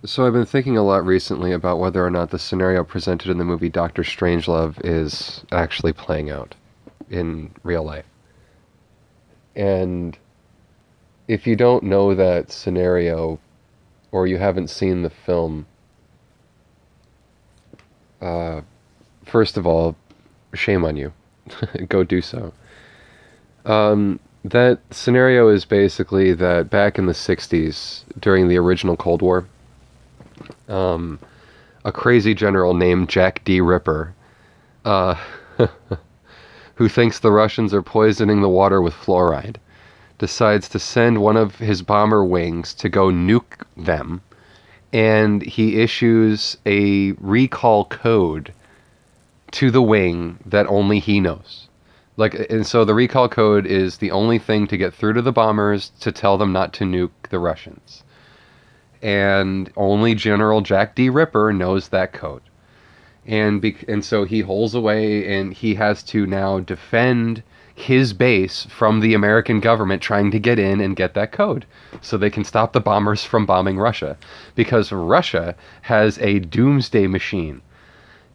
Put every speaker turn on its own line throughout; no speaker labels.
So I've been thinking a lot recently about whether or not the scenario presented in the movie Doctor Strangelove is actually playing out in real life. And if you don't know that scenario or you haven't seen the film, uh, first of all, shame on you. Go do so. That scenario is basically that back in the 60s, during the original Cold War, um, a crazy general named Jack D. Ripper, uh, who thinks the Russians are poisoning the water with fluoride, decides to send one of his bomber wings to go nuke them, and he issues a recall code to the wing that only he knows. And so the recall code is the only thing to get through to the bombers to tell them not to nuke the Russians. And only General Jack D. Ripper knows that code. And so he holes away, and he has to now defend his base from the American government trying to get in and get that code so they can stop the bombers from bombing Russia, because Russia has a doomsday machine,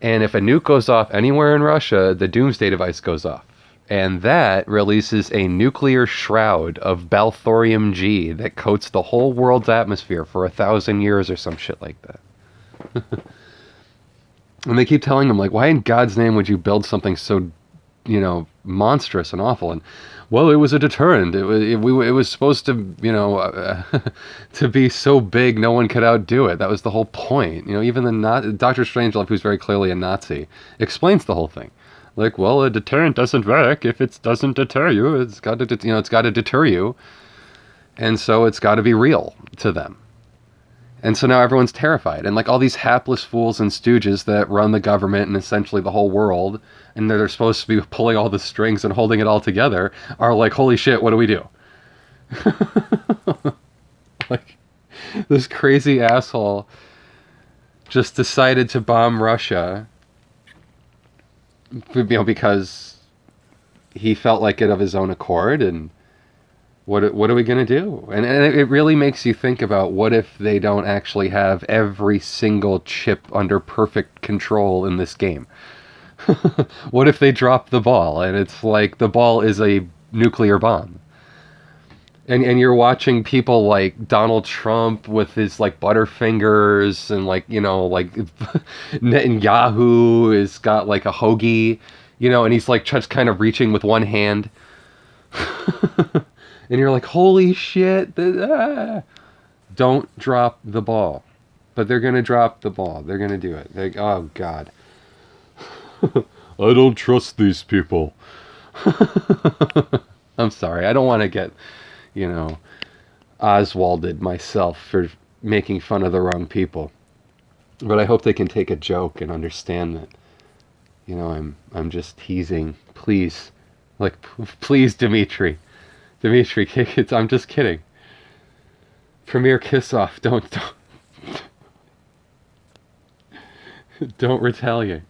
and if a nuke goes off anywhere in Russia, the doomsday device goes off, and that releases a nuclear shroud of balthorium G that coats the whole world's atmosphere for 1,000 years or some shit like that. And they keep telling him, like, why in God's name would you build something so, monstrous and awful? And, well, it was a deterrent. It was supposed to, to be so big no one could outdo it. That was the whole point. Even Dr. Strangelove, who's very clearly a Nazi, explains the whole thing. Like, well, a deterrent doesn't work if it doesn't deter you. It's got to, it's got to deter you. And so it's got to be real to them. And so now everyone's terrified. And like all these hapless fools and stooges that run the government and essentially the whole world, and they're supposed to be pulling all the strings and holding it all together, are like, holy shit, what do we do? Like, this crazy asshole just decided to bomb Russia, because he felt like it of his own accord, and what are we going to do? And it really makes you think about, what if they don't actually have every single chip under perfect control in this game? What if they drop the ball and it's like the ball is a nuclear bomb? And you're watching people like Donald Trump with his like butterfingers, and like, like Netanyahu has got like a hoagie, and he's like just kind of reaching with one hand. And you're like, holy shit. Don't drop the ball. But they're going to drop the ball. They're going to do it. Oh, God. I don't trust these people. I'm sorry. I don't want to get, Oswalded myself for making fun of the wrong people. But I hope they can take a joke and understand that, I'm just teasing. Please. Like, please, Dimitri, I'm just kidding. Premier Kissoff, don't retaliate.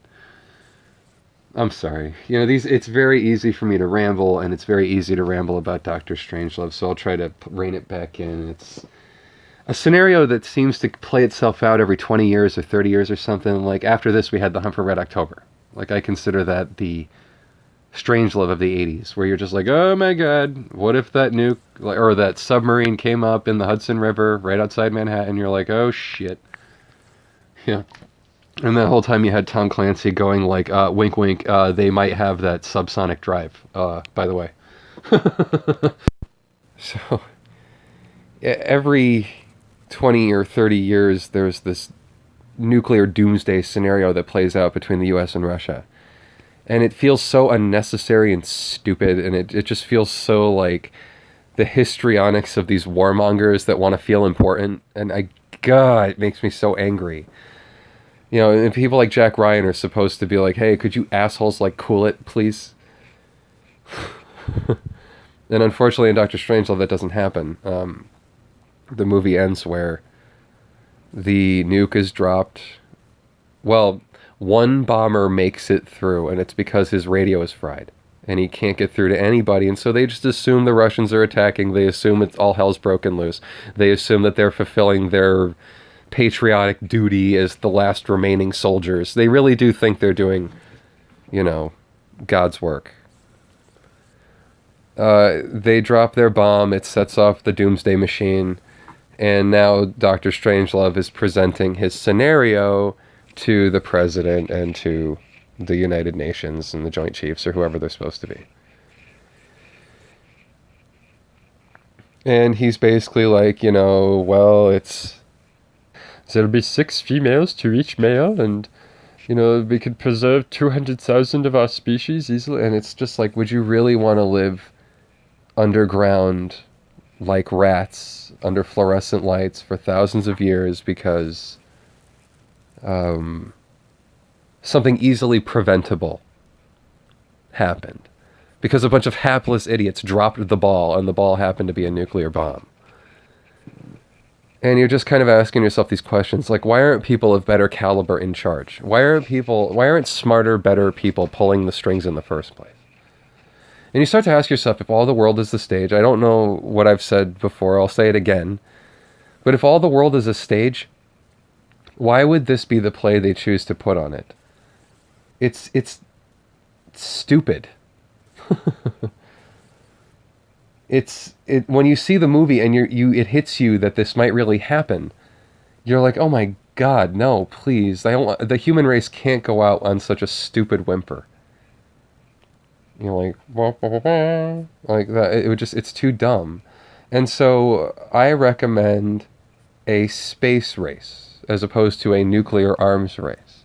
I'm sorry. It's very easy for me to ramble, and it's very easy to ramble about Doctor Strangelove, so I'll try to rein it back in. It's a scenario that seems to play itself out every 20 years or 30 years or something. Like, after this, we had the Hunt for Red October. Like, I consider that the Strangelove of the 80s, where you're just like, oh my god, what if that nuke or that submarine came up in the Hudson River right outside Manhattan? You're like, oh shit. Yeah. And that whole time you had Tom Clancy going like, wink wink, they might have that subsonic drive, by the way. So every 20 or 30 years there's this nuclear doomsday scenario that plays out between the US and Russia. And it feels so unnecessary and stupid, and it just feels so like the histrionics of these warmongers that want to feel important. And God, it makes me so angry. And people like Jack Ryan are supposed to be like, hey, could you assholes like cool it, please? And unfortunately in Doctor Strangelove that doesn't happen. The movie ends where the nuke is dropped. Well, one bomber makes it through, and it's because his radio is fried, and he can't get through to anybody, and so they just assume the Russians are attacking. They assume it's all hell's broken loose. They assume that they're fulfilling their patriotic duty as the last remaining soldiers. They really do think they're doing, God's work. They drop their bomb, it sets off the doomsday machine, and now Dr. Strangelove is presenting his scenario to the president and to the United Nations and the Joint Chiefs, or whoever they're supposed to be. And he's basically like, well, there'll be 6 females to each male, and, we could preserve 200,000 of our species easily. And it's just like, would you really want to live underground like rats under fluorescent lights for thousands of years because something easily preventable happened? Because a bunch of hapless idiots dropped the ball, and the ball happened to be a nuclear bomb. And you're just kind of asking yourself these questions, like, why aren't people of better caliber in charge? Why aren't smarter, better people pulling the strings in the first place? And you start to ask yourself, if all the world is the stage, I don't know what I've said before, I'll say it again, but if all the world is a stage, why would this be the play they choose to put on it? It's stupid. When you see the movie and it hits you that this might really happen, you're like, oh my God, no, please. The human race can't go out on such a stupid whimper. Like, wah, wah, wah, wah, like that. It's too dumb. And so I recommend a space race as opposed to a nuclear arms race.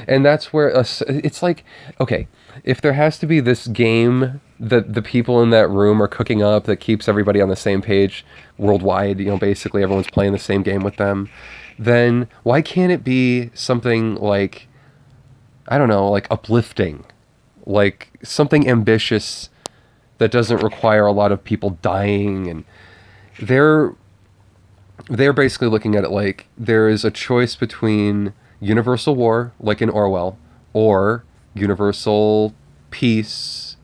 And that's where it's like, okay, if there has to be this game that the people in that room are cooking up that keeps everybody on the same page worldwide, basically everyone's playing the same game with them, then why can't it be something like, I don't know, like uplifting, like something ambitious that doesn't require a lot of people dying? And they're basically looking at it like there is a choice between universal war, like in Orwell, or universal peace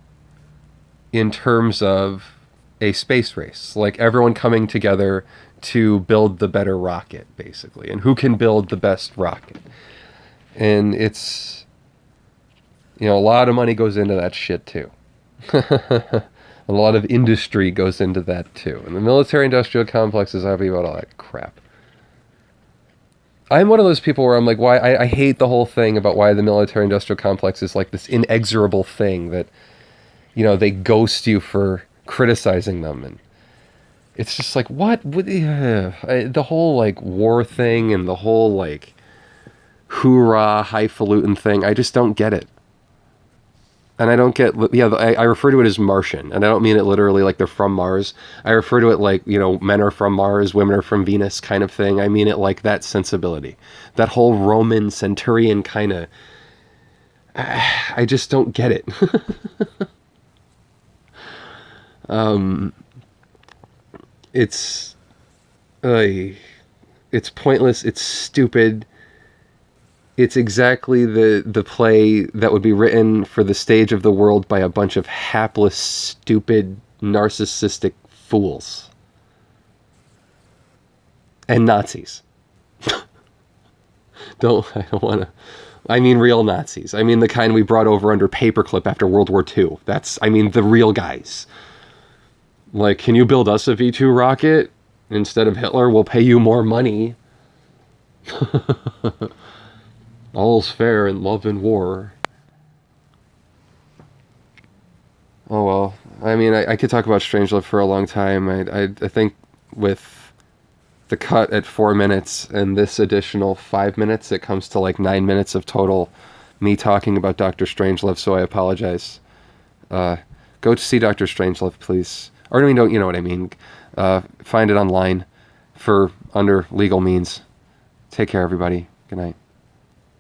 in terms of a space race, like everyone coming together to build the better rocket, basically, and who can build the best rocket. And it's, a lot of money goes into that shit too. A lot of industry goes into that too. And the military-industrial complex is happy about all that crap. I'm one of those people where I'm like, why I hate the whole thing about why the military-industrial complex is like this inexorable thing that, they ghost you for criticizing them. And it's just like, what? The whole, like, war thing and the whole, like, hoorah, highfalutin thing, I just don't get it. And I don't get, I refer to it as Martian, and I don't mean it literally like they're from Mars. I refer to it like, men are from Mars, women are from Venus kind of thing. I mean it like that sensibility. That whole Roman centurion kind of, I just don't get it. It's pointless, it's stupid. It's exactly the play that would be written for the stage of the world by a bunch of hapless, stupid, narcissistic fools. And Nazis. I don't want to... I mean real Nazis. I mean the kind we brought over under paperclip after World War II. The real guys. Like, can you build us a V2 rocket instead of Hitler? We'll pay you more money. All's fair in love and war. Oh well. I mean, I could talk about Strangelove for a long time. I think with the cut at 4 minutes and this additional 5 minutes, it comes to like 9 minutes of total me talking about Dr. Strangelove, so I apologize. Go to see Dr. Strangelove, please. Or don't, you know what I mean. Find it online for under legal means. Take care, everybody. Good night.